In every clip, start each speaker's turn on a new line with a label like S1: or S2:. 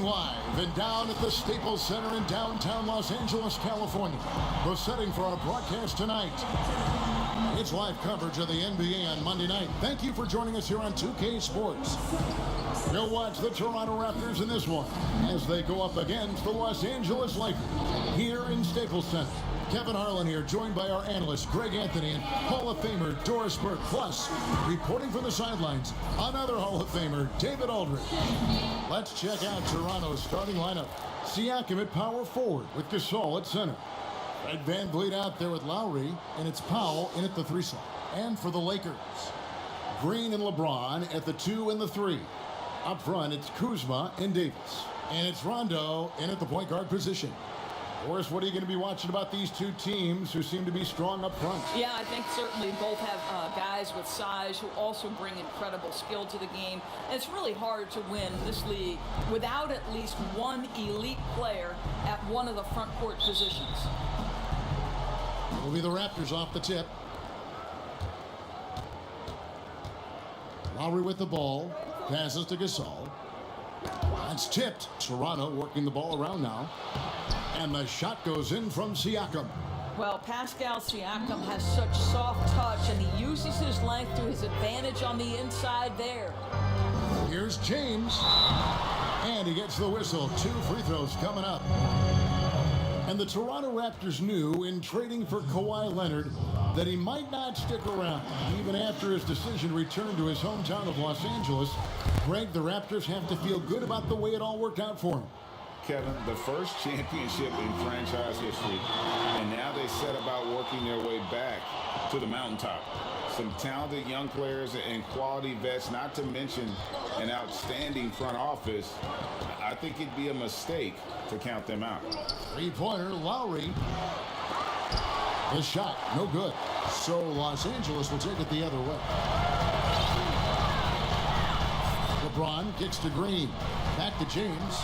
S1: Streaming live and down at the Staples Center in downtown Los Angeles, California. The setting for our broadcast tonight. It's live coverage of the NBA on Monday night. Thank you for joining us here on 2K Sports. We'll watch the Toronto Raptors in this one as they go up against the Los Angeles Lakers here in Staples Center. Kevin Harlan here, joined by our analyst, Greg Anthony, and Hall of Famer, Doris Burke. Plus, reporting from the sidelines, another Hall of Famer, David Aldridge. Let's check out Toronto's starting lineup. Siakam at power forward with Gasol at center. Fred VanVleet out there with Lowry, and it's Powell in at the 3 slot. And for the Lakers, Green and LeBron at the 2 and the 3. Up front, it's Kuzma and Davis. And it's Rondo in at the point guard position. Boris, what are you going to be watching about these two teams who seem to be strong up front?
S2: Yeah, I think certainly both have guys with size who also bring incredible skill to the game. And it's really hard to win this league without at least one elite player at one of the front court positions.
S1: It will be the Raptors off the tip. Lowry with the ball. Passes to Gasol. That's tipped. Toronto working the ball around now. And the shot goes in from Siakam.
S2: Well, Pascal Siakam has such soft touch, and he uses his length to his advantage on the inside there.
S1: Here's James. And he gets the whistle. 2 free throws coming up. And the Toronto Raptors knew in trading for Kawhi Leonard that he might not stick around, even after his decision to return to his hometown of Los Angeles. Greg, the Raptors have to feel good about the way it all worked out for him.
S3: Kevin, the first championship in franchise history, and now they set about working their way back to the mountaintop. Some talented young players and quality vets, not to mention an outstanding front office. I think it'd be a mistake to count them out.
S1: Three-pointer, Lowry. The shot, no good. So Los Angeles will take it the other way. LeBron kicks to Green. Back to James.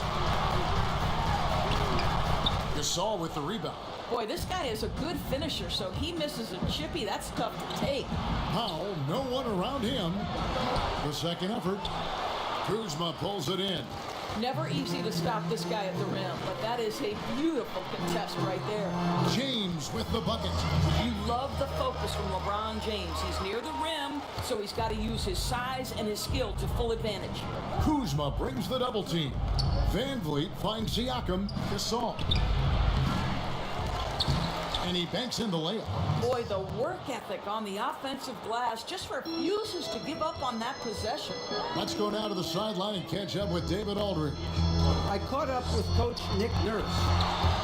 S1: Gasol with the rebound.
S2: Boy, this guy is a good finisher, so he misses a chippy. That's tough to take.
S1: Powell, no one around him. The second effort. Kuzma pulls it in.
S2: Never easy to stop this guy at the rim, but that is a beautiful contest right there.
S1: James with the bucket.
S2: You love the focus from LeBron James. He's near the rim, so he's got to use his size and his skill to full advantage.
S1: Kuzma brings the double team. VanVleet finds Siakam. Gasol. And he banks in the layup.
S2: Boy, the work ethic on the offensive glass just refuses to give up on that possession.
S1: Let's go down to the sideline and catch up with David Aldridge.
S4: I caught up with Coach Nick Nurse.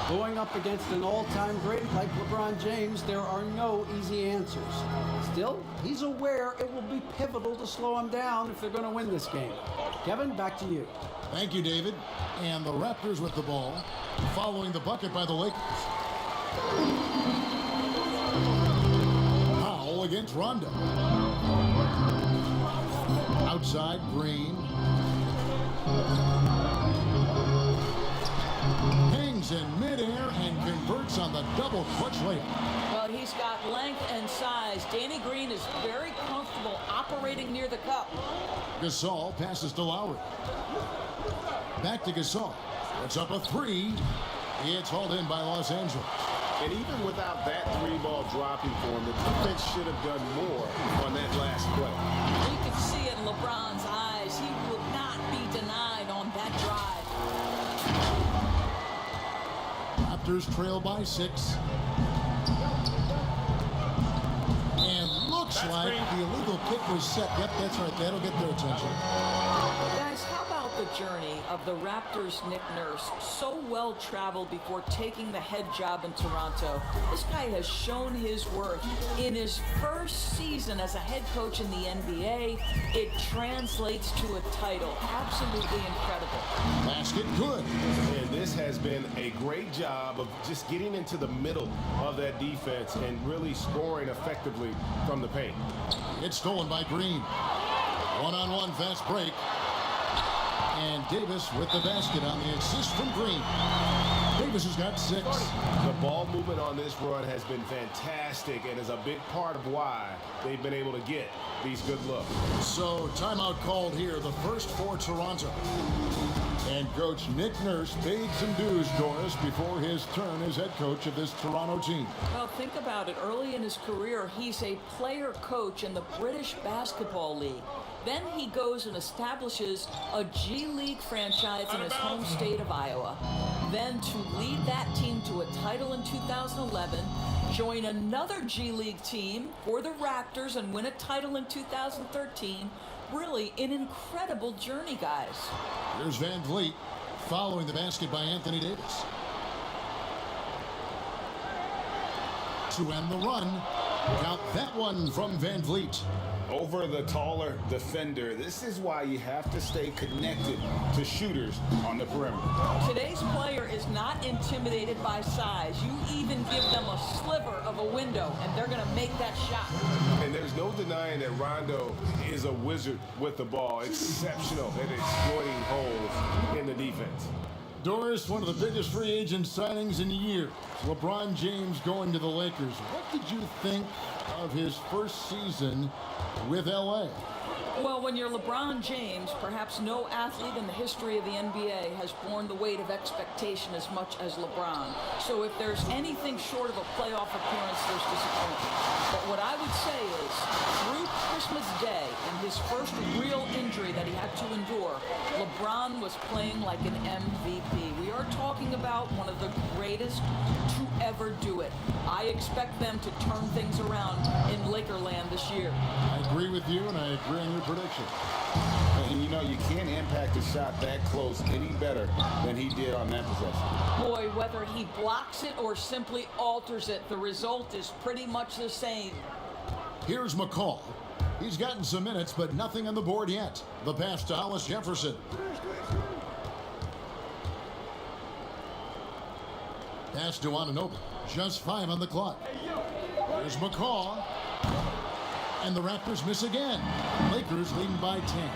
S4: Going up against an all-time great like LeBron James, there are no easy answers. Still, he's aware it will be pivotal to slow him down if they're going to win this game. Kevin, back to you.
S1: Thank you, David. And the Raptors with the ball, following the bucket by the Lakers. Powell against Rondo. Outside, Green. Hangs in midair and converts on the double clutch layup.
S2: Well, he's got length and size. Danny Green is very comfortable operating near the cup.
S1: Gasol passes to Lowry. Back to Gasol. It's up a 3. It's hauled in by Los Angeles.
S3: And even without that 3-ball dropping for him, the defense should have done more on that last play.
S2: You could see it in LeBron's eyes. He would not be denied on that drive.
S1: Raptors trail by 6. And looks like the illegal kick was set. Yep, that's right. That'll get their attention.
S2: Guys, how about the journey of the Raptors' Nick Nurse? So well traveled before taking the head job in Toronto. This guy has shown his worth. In his first season as a head coach in the NBA, it translates to a title. Absolutely incredible.
S1: Basket good.
S5: And this has been a great job of just getting into the middle of that defense and really scoring effectively from the paint.
S1: It's stolen by Green. One-on-one fast break. And Davis with the basket on the assist from Green. Davis has got 6.
S5: The ball movement on this run has been fantastic and is a big part of why they've been able to get these good looks.
S1: So timeout called here, the first for Toronto. And Coach Nick Nurse paid some dues, Doris, before his turn as head coach of this Toronto team.
S2: Well, think about it. Early in his career, he's a player coach in the British Basketball League. Then he goes and establishes a G League franchise in his home state of Iowa. Then to lead that team to a title in 2011, join another G League team for the Raptors and win a title in 2013. Really an incredible journey, guys.
S1: Here's Van Vliet following the basket by Anthony Davis. To end the run, count that one from Van Vliet.
S3: Over the taller defender. This is why you have to stay connected to shooters on the perimeter.
S2: Today's player is not intimidated by size. You even give them a sliver of a window, and they're going to make that shot.
S5: And there's no denying that Rondo is a wizard with the ball. Exceptional at exploiting holes in the defense.
S1: Doris, one of the biggest free agent signings in years. LeBron James going to the Lakers. What did you think of his first season with LA?
S2: Well, when you're LeBron James, perhaps no athlete in the history of the NBA has borne the weight of expectation as much as LeBron. So if there's anything short of a playoff appearance, there's disappointment. But what I would say is, through Christmas Day and his first real injury that he had to endure, LeBron was playing like an MVP. We are talking about one of the greatest to ever do it. I expect them to turn things around in Lakerland this year.
S1: I agree with you, and I agree on your prediction.
S3: And you know, you can't impact a shot that close any better than he did on that possession.
S2: Boy, whether he blocks it or simply alters it, the result is pretty much the same.
S1: Here's McCall. He's gotten some minutes, but nothing on the board yet. The pass to Hollis Jefferson. Pass to Anunoby. Just 5 on the clock. There's McCall. And the Raptors miss again. Lakers leading by 10.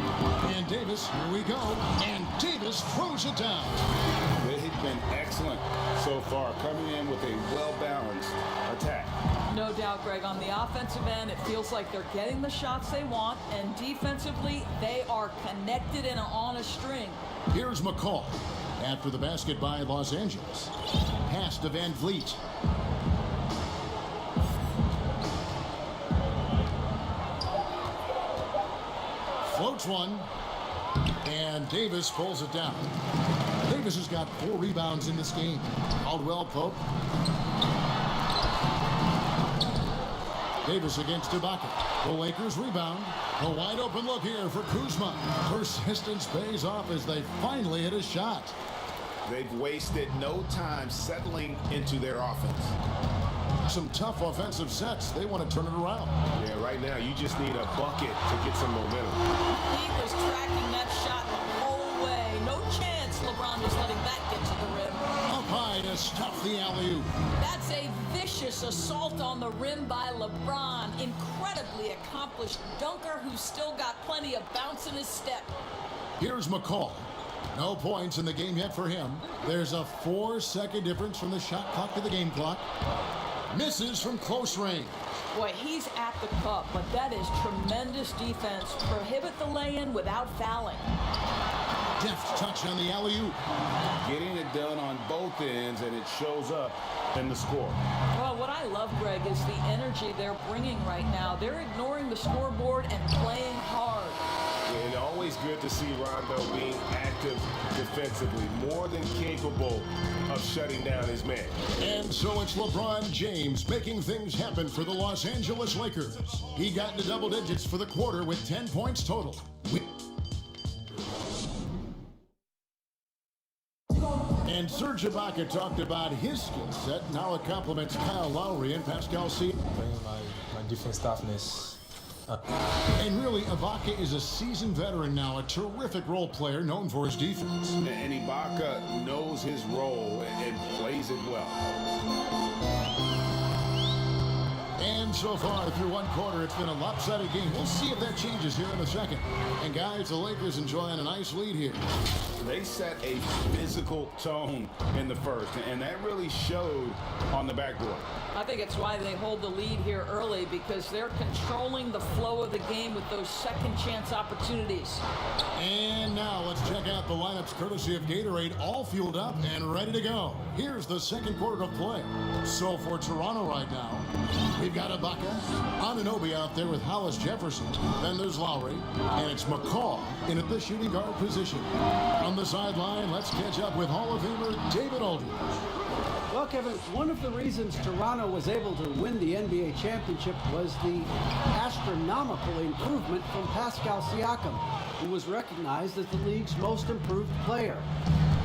S1: And Davis, here we go. And Davis throws it down.
S3: They've been excellent so far, coming in with a well-balanced attack.
S2: No doubt, Greg. On the offensive end, it feels like they're getting the shots they want, and defensively, they are connected and on a string.
S1: Here's McCall. After the basket by Los Angeles. Pass to Van Vliet. Floats one. And Davis pulls it down. Davis has got 4 rebounds in this game. Caldwell Pope. Davis against Ibaka. The Lakers rebound. A wide open look here for Kuzma. Persistence pays off as they finally hit a shot.
S5: They've wasted no time settling into their offense.
S1: Some tough offensive sets. They want to turn it around.
S5: Yeah, right now you just need a bucket to get some momentum.
S2: He was tracking that shot the whole way. No chance LeBron just letting that get to the rim.
S1: Up high to stuff the alley-oop.
S2: That's a vicious assault on the rim by LeBron. Incredibly accomplished dunker who's still got plenty of bounce in his step.
S1: Here's McCall. No points in the game yet for him. There's a 4-second difference from the shot clock to the game clock. Misses from close range.
S2: Boy, he's at the cup, but that is tremendous defense. Prohibit the lay-in without fouling.
S1: Deft touch on the alley-oop.
S3: Getting it done on both ends, and it shows up in the score.
S2: Well, what I love, Greg, is the energy they're bringing right now. They're ignoring the scoreboard and playing hard.
S5: And always good to see Rondo being active defensively, more than capable of shutting down his man.
S1: And so it's LeBron James making things happen for the Los Angeles Lakers. He got into double digits for the quarter with 10 points total. And Serge Ibaka talked about his skill set. Now it complements Kyle Lowry and Pascal Siakam.
S6: Bringing my defense toughness.
S1: And really, Ibaka is a seasoned veteran now, a terrific role player known for his defense.
S3: And Ibaka knows his role and plays it well.
S1: And so far through one quarter. It's been a lopsided game. We'll see if that changes here in the second. And guys, the Lakers enjoying a nice lead here.
S3: They set a physical tone in the first, and that really showed on the backboard.
S2: I think it's why they hold the lead here early, because they're controlling the flow of the game with those second chance opportunities.
S1: And now let's check out the lineups courtesy of Gatorade, all fueled up and ready to go. Here's the second quarter of play. So for Toronto right now, we've got Ibaka, Anunoby out there with Hollis Jefferson. Then there's Lowry, and it's McCaw in at the shooting guard position. On the sideline, let's catch up with Hall of Famer David Aldridge.
S4: Well, Kevin, one of the reasons Toronto was able to win the NBA championship was the astronomical improvement from Pascal Siakam, who was recognized as the league's most improved player.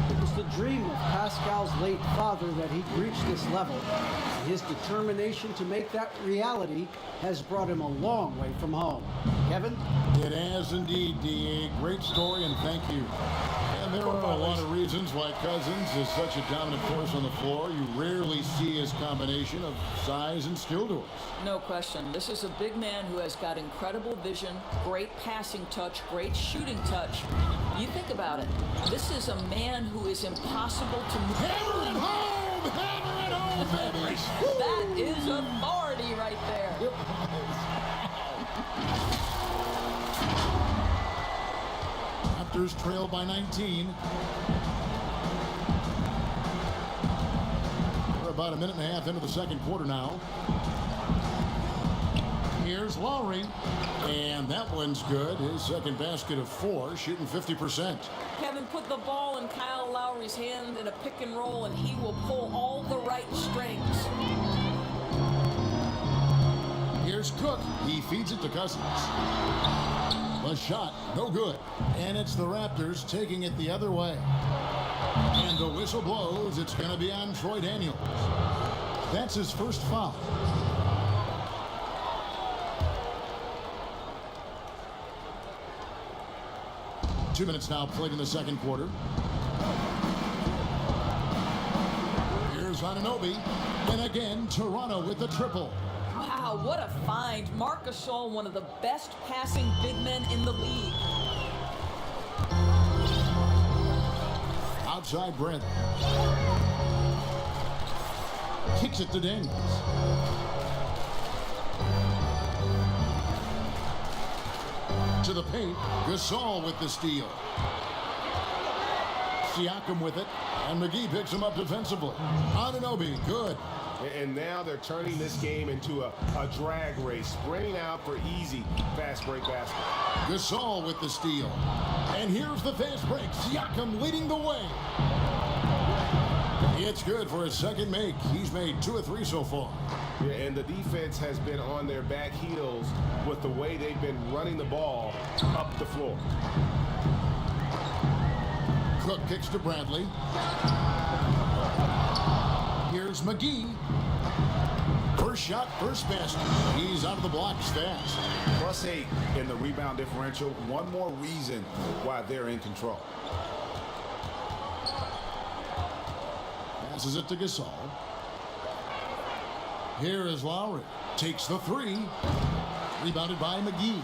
S4: It was the dream of Pascal's late father that he'd reach this level. And his determination to make that reality has brought him a long way from home. Kevin?
S1: It has indeed, D.A. Great story, and thank you. And there are a lot of reasons why Cousins is such a dominant force on the floor. You rarely see his combination of size and skill to it.
S2: No question. This is a big man who has got incredible vision, great passing touch, great shooting touch. You think about it. This is a man who is impossible to move.
S1: Hammer it home! Hammer it home, baby!
S2: That is authority right there.
S1: Raptors trail by 19. We're about a minute and a half into the second quarter now. Here's Lowry, and that one's good. His second basket of 4, shooting 50%.
S2: Kevin, put the ball in Kyle Lowry's hand in a pick and roll, and he will pull all the right strings.
S1: Here's Cook. He feeds it to Cousins. The shot, no good. And it's the Raptors taking it the other way. And the whistle blows. It's going to be on Troy Daniels. That's his first foul. Two minutes now played in the second quarter. Here's Anunoby. And again, Toronto with the triple.
S2: Wow, what a find. Marc Gasol, one of the best passing big men in the league.
S1: Outside Brent. Kicks it to Daniels. To the paint. Gasol with the steal. Siakam with it. And McGee picks him up defensively. Anunoby, good.
S5: And now they're turning this game into a drag race, sprinting out for easy fast break basket.
S1: Gasol with the steal. And here's the fast break. Siakam leading the way. It's good for his second make. He's made 2 of 3 so far.
S5: Yeah, and the defense has been on their back heels with the way they've been running the ball up the floor.
S1: Cook kicks to Bradley. Here's McGee. First shot, first basket. He's out of the blocks fast.
S3: +8 in the rebound differential. One more reason why they're in control.
S1: Passes it to Gasol. Here is Lowry. Takes the 3. Rebounded by McGee.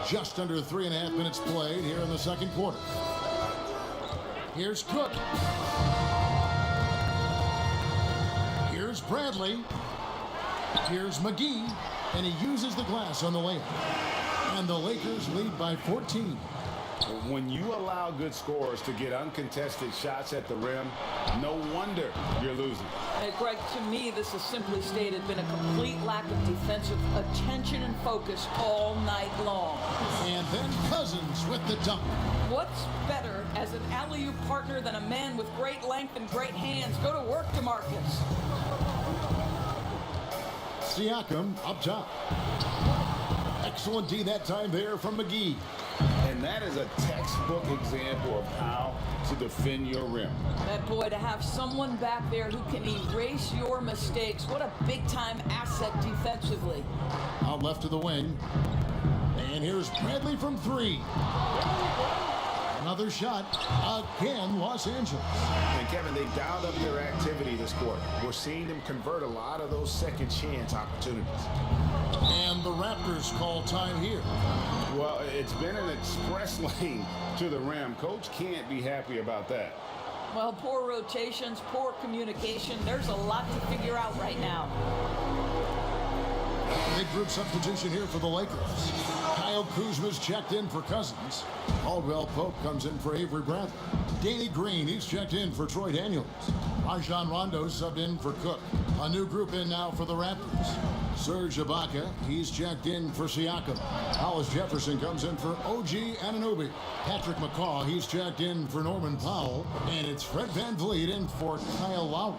S1: Just under 3.5 minutes played here in the second quarter. Here's Cook. Here's Bradley. Here's McGee. And he uses the glass on the layup. And the Lakers lead by 14.
S3: When you allow good scorers to get uncontested shots at the rim, no wonder you're losing.
S2: Hey, Greg, to me, this has simply stated been a complete lack of defensive attention and focus all night long.
S1: And then Cousins with the dunk.
S2: What's better as an alley-oop partner than a man with great length and great hands? Go to work, DeMarcus.
S1: Siakam up top. Excellent D that time there from McGee.
S3: And that is a textbook example of how to defend your rim.
S2: That boy, to have someone back there who can erase your mistakes, what a big-time asset defensively.
S1: Out left to the wing. And here's Bradley from 3. Another shot. Again, Los Angeles.
S5: And Kevin, they dialed up their activity this quarter. We're seeing them convert a lot of those second chance opportunities.
S1: And the Raptors call time here.
S3: Well, it's been an express lane to the rim. Coach can't be happy about that.
S2: Well, poor rotations, poor communication. There's a lot to figure out right now.
S1: Big group substitution here for the Lakers. Kyle Kuzma's checked in for Cousins. Caldwell Pope comes in for Avery Bradley. Danny Green, he's checked in for Troy Daniels. Rajon Rondo subbed in for Cook. A new group in now for the Raptors. Serge Ibaka, he's checked in for Siakam. Hollis Jefferson comes in for OG Anunoby. Patrick McCaw, he's checked in for Norman Powell. And it's Fred VanVleet in for Kyle Lowry.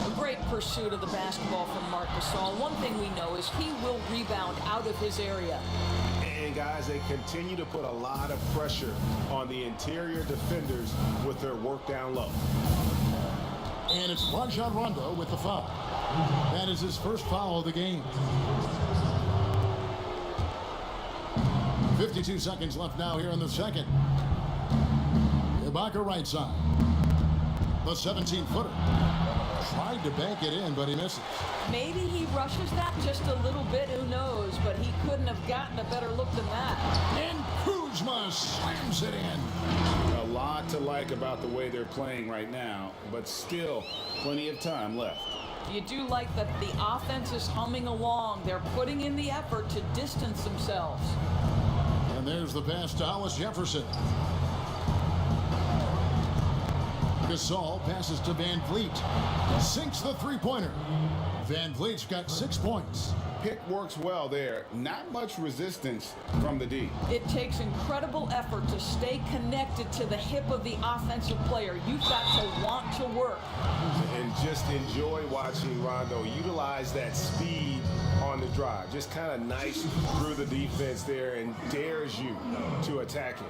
S2: A great pursuit of the basketball from Marc Gasol. One thing we know is he will rebound out of his area.
S5: And guys, they continue to put a lot of pressure on the interior defenders with their work down low.
S1: And it's Rajon Rondo with the foul. That is his first foul of the game. 52 seconds left now here in the second. Ibaka right side. The 17-footer. Tried to bank it in, but he misses.
S2: Maybe he rushes that just a little bit, who knows, but he couldn't have gotten a better look than that.
S1: And Kuzma slams it in.
S3: A lot to like about the way they're playing right now, but still plenty of time left.
S2: You do like that the offense is humming along. They're putting in the effort to distance themselves.
S1: And there's the pass to Hollis Jefferson. Gasol passes to VanVleet. Sinks the three-pointer. VanVleet's got 6 points.
S3: Pick works well there. Not much resistance from the D.
S2: It takes incredible effort to stay connected to the hip of the offensive player. You've got to want to work.
S5: And just enjoy watching Rondo utilize that speed on the drive. Just kind of nice through the defense there and dares you to attack it.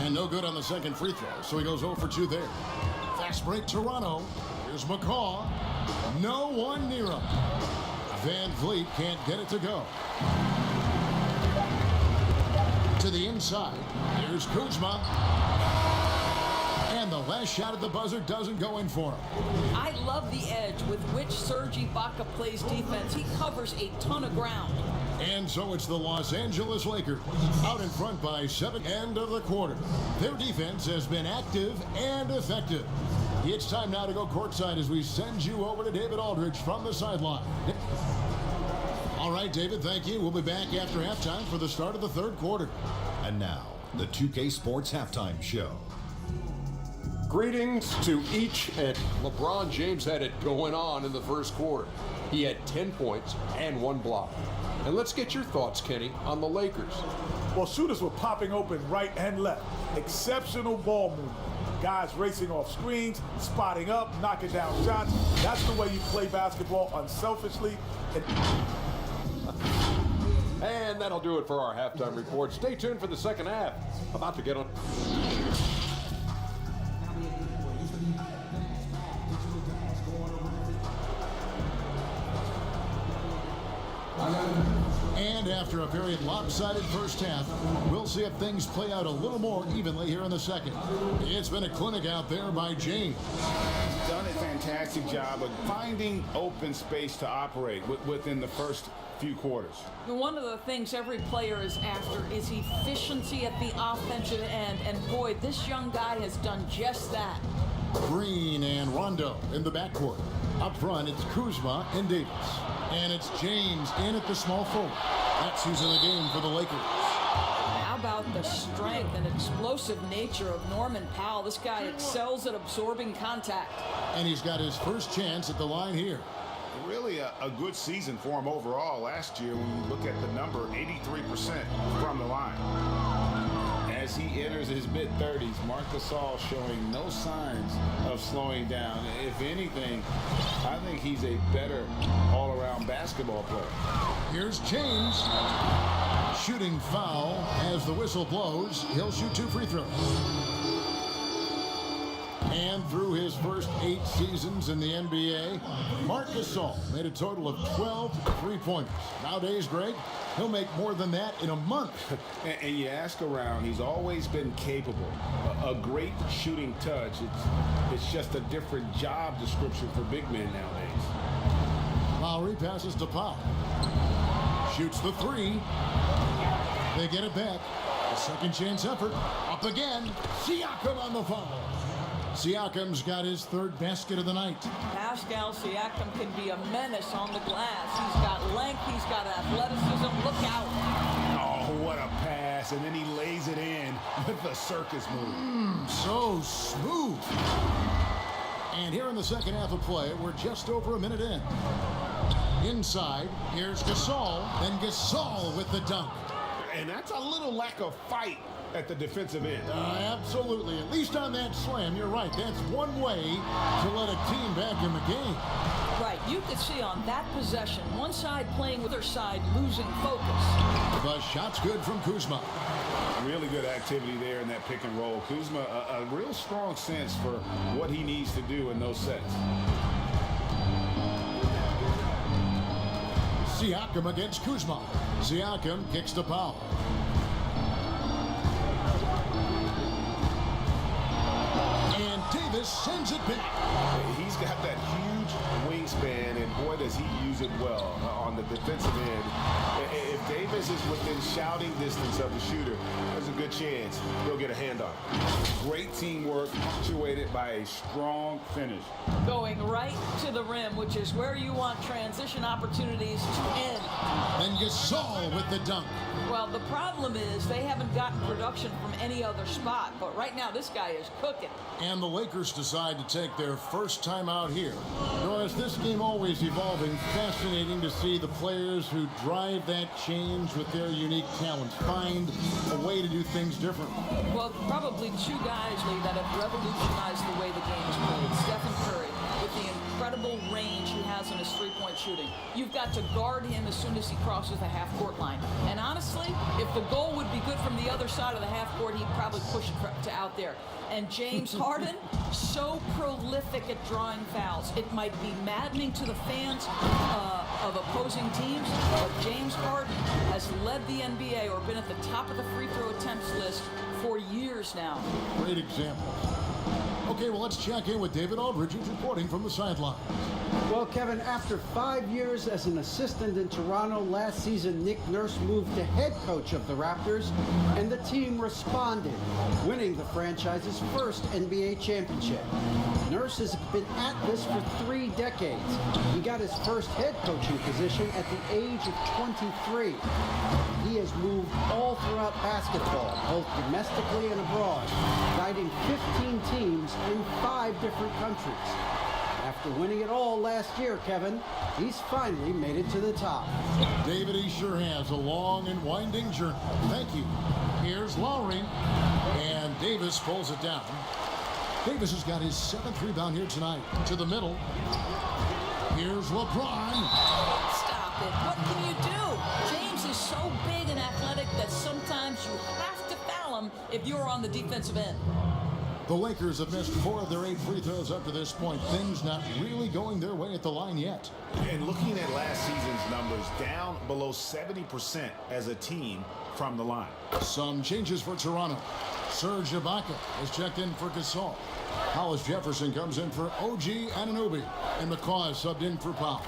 S1: And no good on the second free throw, so he goes 0 for 2 there. Fast break Toronto. Here's McCaw. No one near him. VanVleet can't get it to go. To the inside. Here's Kuzma. And the last shot at the buzzer doesn't go in for him.
S2: I love the edge with which Serge Ibaka plays defense. He covers a ton of ground.
S1: And so it's the Los Angeles Lakers out in front by 7. End of the quarter. Their defense has been active and effective. It's time now to go courtside as we send you over to David Aldridge from the sideline. All right, David, thank you. We'll be back after halftime for the start of the third quarter.
S7: And now, the 2K Sports Halftime Show.
S8: Greetings to each, and LeBron James had it going on in the first quarter. He had 10 points and 1 block. And let's get your thoughts, Kenny, on the Lakers.
S9: Well, shooters were popping open right and left. Exceptional ball movement. Guys racing off screens, spotting up, knocking down shots. That's the way you play basketball unselfishly.
S8: And that'll do it for our halftime report. Stay tuned for the second half. About to get on.
S1: And after a very lopsided first half, we'll see if things play out a little more evenly here in the second. It's been a clinic out there by James.
S3: He's done a fantastic job of finding open space to operate within the first few quarters.
S2: One of the things every player is after is efficiency at the offensive end. And boy, this young guy has done just that.
S1: Green and Rondo in the backcourt. Up front, it's Kuzma and Davis. And it's James in at the small forward. That's who's in the game for the Lakers.
S2: How about the strength and explosive nature of Norman Powell? This guy excels at absorbing contact.
S1: And he's got his first chance at the line here.
S3: Really a good season for him overall last year when you look at the number, 83% from the line. As he enters his mid-30s, Marc Gasol showing no signs of slowing down. If anything, I think he's a better all-around basketball player.
S1: Here's James. Shooting foul as the whistle blows. He'll shoot 2 free throws. And through his his first 8 seasons in the NBA, Marc Gasol made a total of 12 three-pointers. Nowadays, Greg, he'll make more than that in a month.
S3: And you ask around, he's always been capable. A great shooting touch. It's just a different job description for big men nowadays.
S1: Lowry passes to Powell. Shoots the 3. They get it back. A second chance effort. Up again. Siakam on the foul. Siakam's got his 3rd basket of the night.
S2: Pascal Siakam can be a menace on the glass. He's got length. He's got athleticism. Look out.
S9: Oh, what a pass. And then he lays it in with the circus move.
S1: So smooth. And here in the second half of play, we're just over a minute in. Inside, here's Gasol. Then Gasol with the dunk.
S3: And that's a little lack of fight at the defensive end.
S1: Absolutely. At least on that slam, you're right. That's one way to let a team back in the game.
S2: Right. You could see on that possession, one side playing with their side, losing focus.
S1: The shot's good from Kuzma.
S3: Really good activity there in that pick and roll. Kuzma, a real strong sense for what he needs to do in those sets.
S1: Siakam against Kuzma. Siakam kicks to Powell. And Davis sends it back.
S5: He's got that huge wingspan, and boy, does he use it well on the defensive end. If Davis is within shouting distance of the shooter, there's a good chance he'll get a handoff.
S3: Great teamwork, punctuated by a strong finish.
S2: Going right to the rim, which is where you want transition opportunities to end.
S1: And Gasol with the dunk.
S2: Well, the problem is they haven't gotten production from any other spot, but right now this guy is cooking.
S1: And the Lakers decide to take their first time out here. Notice this game always evolving. Fascinating to see the players who drive that change with their unique talents find a way to do things differently.
S2: Well, probably 2 guys, Lee, that have revolutionized the way the game is played. Stephen Curry, with the incredible range he has in his three-point shooting. You've got to guard him as soon as he crosses the half-court line. And honestly, if the goal would be good from the other side of the half-court, he'd probably push it to out there. And James Harden, so prolific at drawing fouls. It might be maddening to the fans of opposing teams, but James Harden has led the NBA or been at the top of the free throw attempts list for years now.
S1: Great example. Okay, well, let's check in with David Aldridge, who's reporting from the sideline.
S4: Well, Kevin, after 5 years as an assistant in Toronto, last season Nick Nurse moved to head coach of the Raptors, and the team responded, winning the franchise's first NBA championship. Nurse has been at this for 3 decades. He got his first head coaching position at the age of 23. He has moved all throughout basketball, both domestically and abroad, guiding 15 teams in 5 different countries. After winning it all last year, Kevin, he's finally made it to the top.
S1: David, he sure has a long and winding journey. Thank you. Here's Lowry, and Davis pulls it down. Davis has got his 7th rebound here tonight. To the middle. Here's LeBron.
S2: Stop it. What can you do? James is so big and athletic that sometimes you have to foul him if you're on the defensive end.
S1: The Lakers have missed 4 of their 8 free throws up to this point. Things not really going their way at the line yet.
S5: And looking at last season's numbers, down below 70% as a team from the line.
S1: Some changes for Toronto. Serge Ibaka is checked in for Gasol. Hollis Jefferson comes in for OG Anunoby. And McCaw is subbed in for Powell.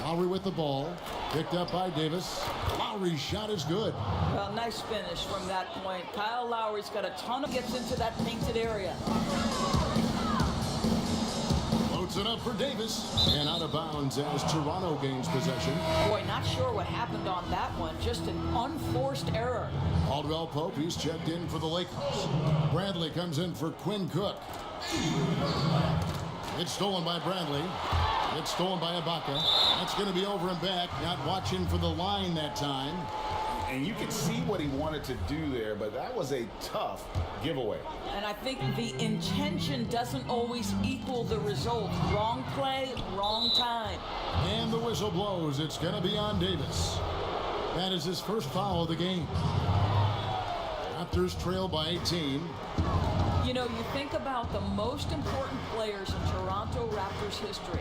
S1: Lowry with the ball. Picked up by Davis. Lowry's shot is good.
S2: Well, nice finish from that point. Kyle Lowry's got a ton of gets into that painted area.
S1: Loads it up for Davis. And out of bounds as Toronto gains possession.
S2: Boy, not sure what happened on that one. Just an unforced error.
S1: Caldwell Pope, he's checked in for the Lakers. Bradley comes in for Quinn Cook. It's stolen by Bradley. It's stolen by Ibaka. That's going to be over and back. Not watching for the line that time.
S3: And you can see what he wanted to do there, but that was a tough giveaway.
S2: And I think the intention doesn't always equal the result. Wrong play, wrong time.
S1: And the whistle blows. It's going to be on Davis. That is his first foul of the game. Raptors trail by 18.
S2: You know, you think about the most important players in Toronto Raptors history.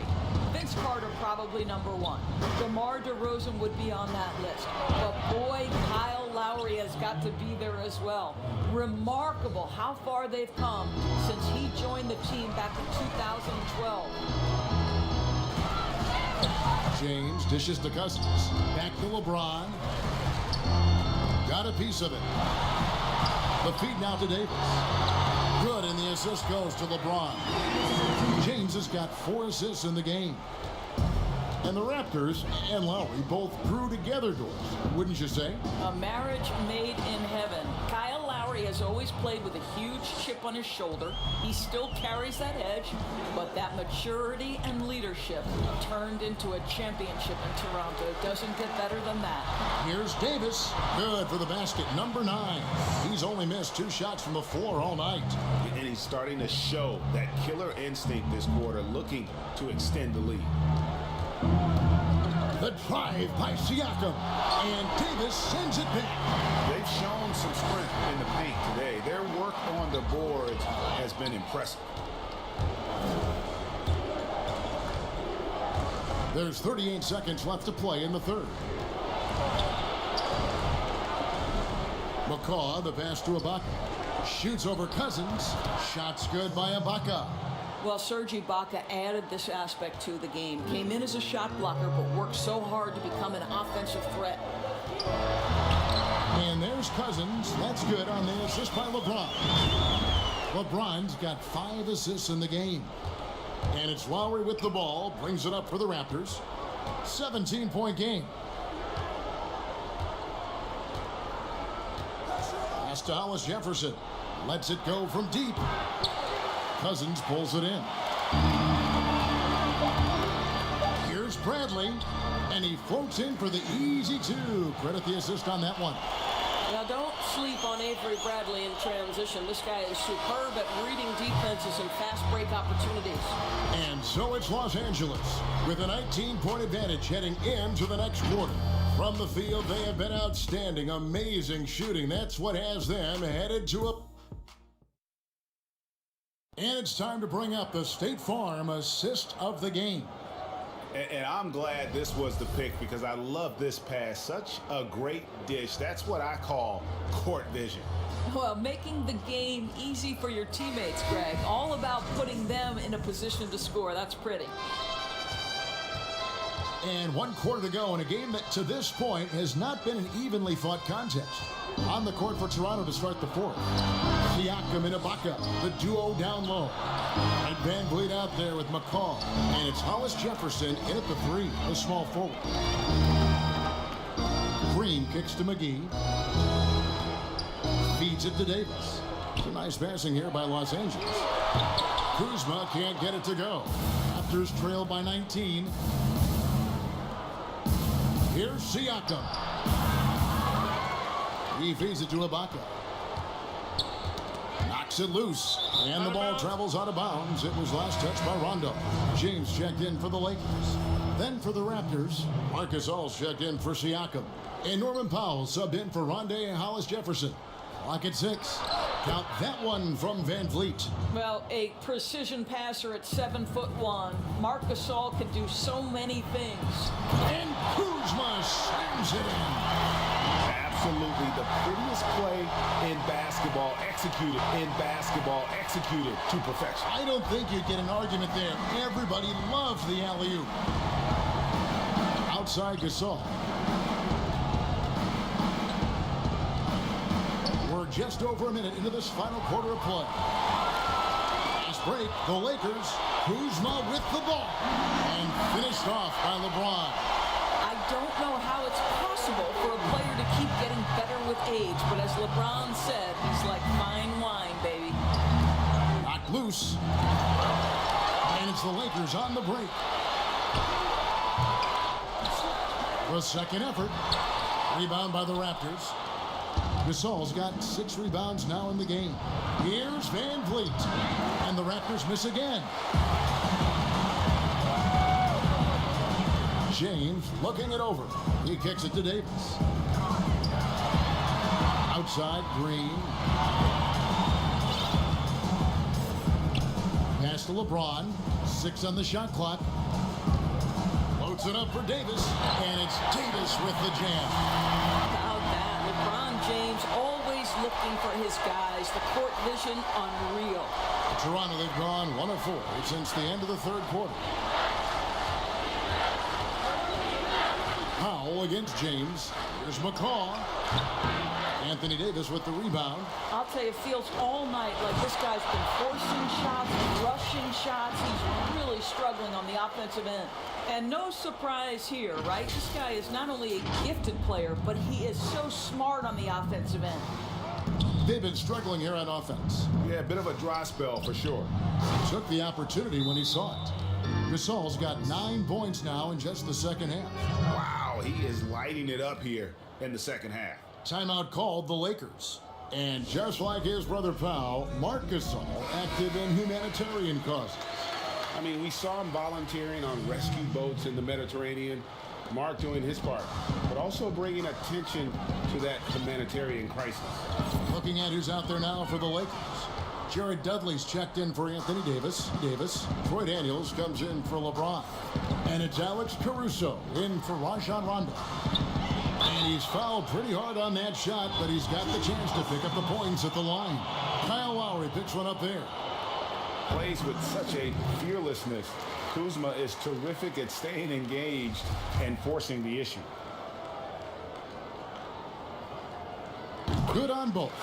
S2: Vince Carter probably number one. DeMar DeRozan would be on that list. But boy, Kyle Lowry has got to be there as well. Remarkable how far they've come since he joined the team back in 2012.
S1: James dishes to Cousins. Back to LeBron. Got a piece of it. The feed now to Davis. Good, and the assist goes to LeBron. James has got 4 assists in the game. And the Raptors and Lowry both grew together, Doris, wouldn't you say?
S2: A marriage made in heaven. Kyle Lowry has always played with a huge chip on his shoulder. He still carries that edge, but that maturity and leadership turned into a championship in Toronto. It doesn't get better than that.
S1: Here's Davis. Good for the basket. Number 9. He's only missed 2 shots from the floor all night.
S5: And he's starting to show that killer instinct this quarter, looking to extend the lead.
S1: The drive by Siakam. And Davis sends it back.
S3: They've shown some strength in the paint today. Their work on the boards has been impressive.
S1: There's 38 seconds left to play in the third. McCaw, the pass to Ibaka. Shoots over Cousins. Shots good by Ibaka.
S2: Well, Serge Ibaka added this aspect to the game. Came in as a shot blocker, but worked so hard to become an offensive threat.
S1: And there's Cousins. That's good on the assist by LeBron. LeBron's got 5 assists in the game. And it's Lowry with the ball. Brings it up for the Raptors. 17-point game. Pass to Hollis Jefferson. Lets it go from deep. Cousins pulls it in. Here's Bradley. And he floats in for the easy 2. Credit the assist on that one.
S10: Now, don't sleep on Avery Bradley in transition. This guy is superb at reading defenses and fast break opportunities.
S1: And so it's Los Angeles with a 19-point advantage heading into the next quarter. From the field, they have been outstanding. Amazing shooting. That's what has them headed to a... And it's time to bring up the State Farm assist of the game.
S5: And I'm glad this was the pick because I love this pass. Such a great dish. That's what I call court vision.
S2: Well, making the game easy for your teammates, Greg. All about putting them in a position to score. That's pretty.
S1: And 1 quarter to go in a game that to this point has not been an evenly fought contest. On the court for Toronto to start the 4th. Siakam and Ibaka, the duo down low. And Van Vliet out there with McCaw. And it's Hollis Jefferson in at the 3, the small forward. Green kicks to McGee. Feeds it to Davis. It's a nice passing here by Los Angeles. Kuzma can't get it to go. Raptors trail by 19. Here's Siakam. He feeds it to Ibaka. Knocks it loose. And the ball travels out of bounds. It was last touched by Rondo. James checked in for the Lakers. Then for the Raptors, Marcus All's checked in for Siakam. And Norman Powell subbed in for Rondé and Hollis Jefferson. Clock at 6. Count that one from Van Vliet.
S2: Well, a precision passer at 7'1". Marc Gasol can do so many things.
S1: And Kuzma slams it in.
S5: Absolutely the prettiest play in basketball executed to perfection.
S1: I don't think you'd get an argument there. Everybody loves the alley-oop. Outside Gasol. We're just over a minute into this final quarter of play. Fast break, the Lakers. Kuzma with the ball. And finished off by LeBron.
S2: I don't know how it's possible for a player to keep getting better with age, but as LeBron said, he's like fine wine, baby.
S1: Knocked loose. And it's the Lakers on the break. The second effort. Rebound by the Raptors. Gasol's got 6 rebounds now in the game. Here's Van Vliet. And the Raptors miss again. James looking it over. He kicks it to Davis. Outside, Green. to LeBron. 6 on the shot clock. Loads it up for Davis, and it's Davis with the jam.
S2: About that, LeBron James always looking for his guys. The court vision, unreal.
S1: Toronto, they've gone 1 of 4 since the end of the third quarter. Powell against James. Here's McCaw. Anthony Davis with the rebound.
S2: I'll tell you, it feels all night like this guy's been forcing shots, rushing shots. He's really struggling on the offensive end. And no surprise here, right? This guy is not only a gifted player, but he is so smart on the offensive end.
S1: They've been struggling here on offense.
S5: Yeah, a bit of a dry spell for sure.
S1: He took the opportunity when he saw it. Gasol's got 9 points now in just the second half.
S3: Wow, he is lighting it up here in the second half.
S1: Timeout called the Lakers. And just like his brother Powell, Marc Gasol active in humanitarian causes.
S3: I mean, we saw him volunteering on rescue boats in the Mediterranean. Mark doing his part, but also bringing attention to that humanitarian crisis.
S1: Looking at who's out there now for the Lakers. Jared Dudley's checked in for Anthony Davis. Troy Daniels comes in for LeBron. And it's Alex Caruso in for Rajon Rondo. And he's fouled pretty hard on that shot, but he's got the chance to pick up the points at the line. Kyle Lowry picks one up there.
S3: Plays with such a fearlessness. Kuzma is terrific at staying engaged and forcing the issue.
S1: Good on both.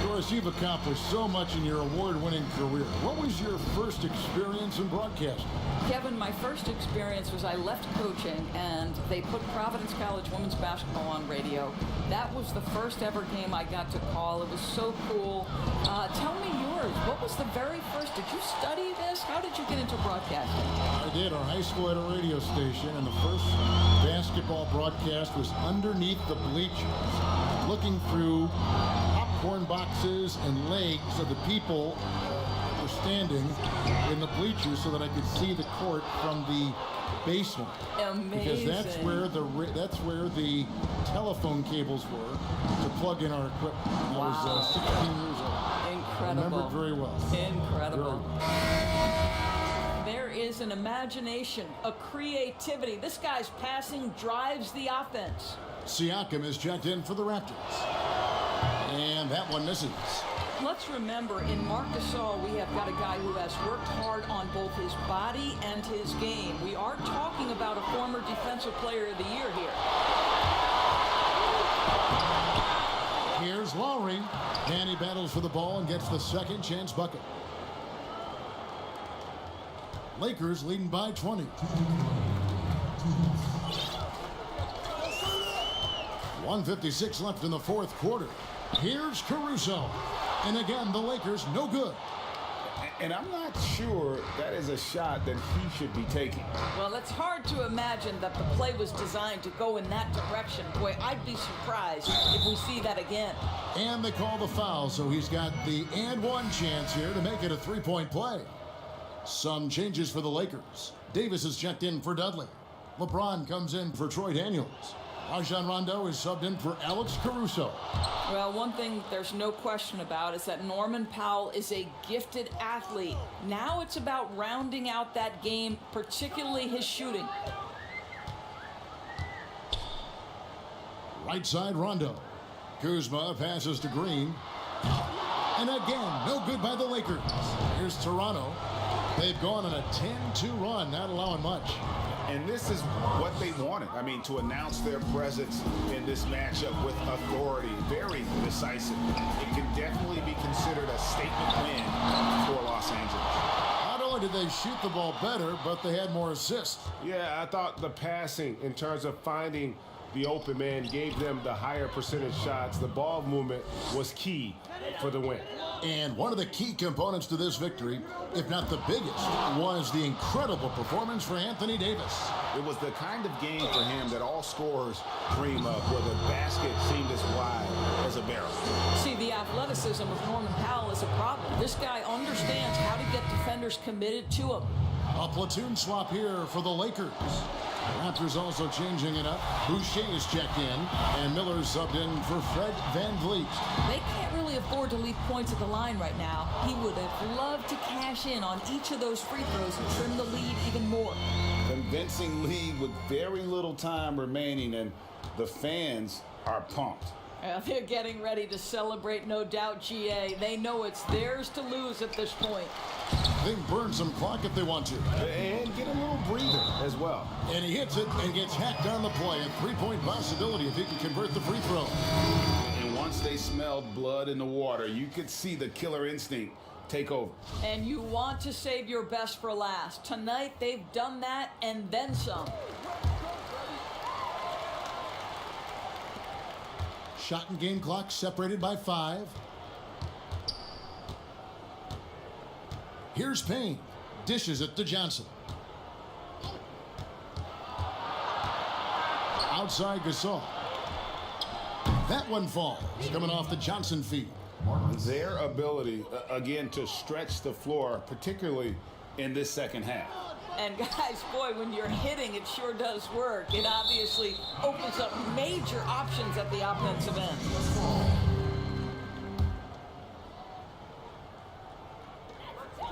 S1: Doris, you've accomplished so much in your award-winning career. What was your first experience in broadcasting?
S2: Kevin, my first experience was I left coaching and they put Providence College women's basketball on radio. That was the first ever game I got to call. It was so cool. Tell me yours. What was the very first? Did you study this? How did you get into broadcasting?
S1: I did. Our high school had a radio station, and the first basketball broadcast was underneath the bleachers, looking through popcorn boxes and legs of the people that were standing in the bleachers so that I could see the court from the basement.
S2: Amazing.
S1: Because that's where the telephone cables were to plug in our equipment. I was 16 years old.
S2: Incredible.
S1: I remember it very well.
S2: Incredible. There is an imagination, a creativity. This guy's passing drives the offense.
S1: Siakam is checked in for the Raptors. And that one misses.
S2: Let's remember, in Marc Gasol, we have got a guy who has worked hard on both his body and his game. We are talking about a former Defensive Player of the Year here.
S1: Here's Lowry. Danny battles for the ball and gets the second chance bucket. Lakers leading by 20. .156 left in the fourth quarter. Here's Caruso. And again, the Lakers no good.
S3: And I'm not sure that is a shot that he should be taking.
S2: Well, it's hard to imagine that the play was designed to go in that direction. Boy, I'd be surprised if we see that again.
S1: And they call the foul, so he's got the and one chance here to make it a three-point play. Some changes for the Lakers. Davis is checked in for Dudley. LeBron comes in for Troy Daniels. Rajon Rondo is subbed in for Alex Caruso.
S2: Well, one thing there's no question about is that Norman Powell is a gifted athlete. Now it's about rounding out that game, particularly his shooting.
S1: Right side Rondo. Kuzma passes to Green. And again, no good by the Lakers. Here's Toronto. They've gone on a 10-2 run, not allowing much.
S3: And this is what they wanted. I mean, to announce their presence in this matchup with authority, very decisive. It can definitely be considered a statement win for Los Angeles.
S1: Not only did they shoot the ball better, but they had more assists.
S5: Yeah, I thought the passing in terms of finding the open man gave them the higher percentage shots. The ball movement was key for the win.
S1: And one of the key components to this victory, if not the biggest, was the incredible performance for Anthony Davis.
S3: It was the kind of game for him that all scorers dream of, where the basket seemed as wide as a barrel.
S2: See, the athleticism of Norman Powell is a problem. This guy understands how to get defenders committed to him.
S1: A platoon swap here for the Lakers. Raptors also changing it up. Boucher is checked in, and Miller subbed in for Fred VanVleet.
S2: They can't really afford to leave points at the line right now. He would have loved to cash in on each of those free throws and trim the lead even more.
S3: Convincing lead with very little time remaining, and the fans are pumped.
S2: Well, they're getting ready to celebrate, no doubt, GA. They know it's theirs to lose at this point.
S1: They can burn some clock if they want to.
S5: And get a little breather as well.
S1: And he hits it and gets hacked on the play. A three-point possibility if he can convert the free throw.
S3: And once they smelled blood in the water, you could see the killer instinct take over.
S2: And you want to save your best for last. Tonight, they've done that and then some.
S1: Shot and game clock separated by 5. Here's Payne. Dishes it to Johnson. Outside Gasol. That one falls. Coming off the Johnson feed.
S3: Their ability, again, to stretch the floor, particularly in this second half.
S2: And guys, boy, when you're hitting, it sure does work. It obviously opens up major options at the offensive end.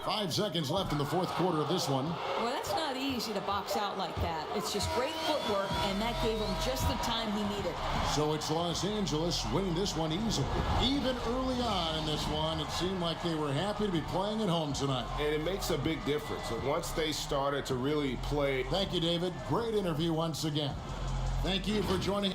S1: 5 seconds left in the fourth quarter of this one.
S2: Well, that's not easy to box out like that. It's just great footwork, and that gave him just the time he needed.
S1: So it's Los Angeles winning this one easily. Even early on in this one, it seemed like they were happy to be playing at home tonight.
S5: And it makes a big difference. And once they started to really play.
S1: Thank you, David. Great interview once again. Thank you for joining.